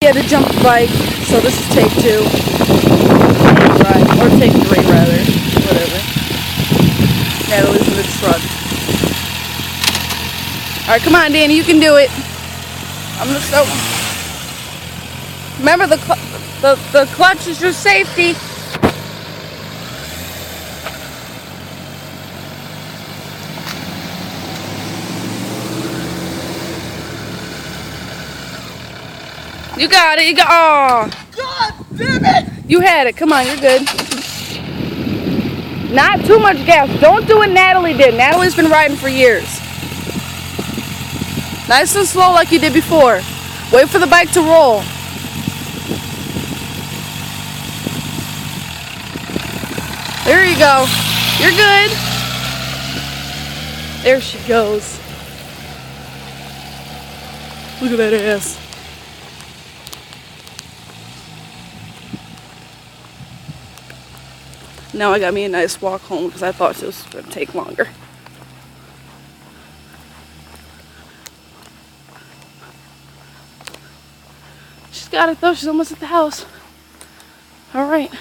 had to jump the bike, so this is take 2. Right, or take 3 rather, whatever. Natalie's in the truck. Alright, come on, Danny, you can do it. I'm gonna start. Remember, the clutch is your safety. You got it. You got. Oh. God damn it! You had it. Come on, you're good. Not too much gas. Don't do what Natalie did. Natalie's been riding for years. Nice and slow like you did before. Wait for the bike to roll. There you go. You're good. There she goes. Look at that ass. Now I got me a nice walk home because I thought this was going to take longer. She's got it though. She's almost at the house. All right.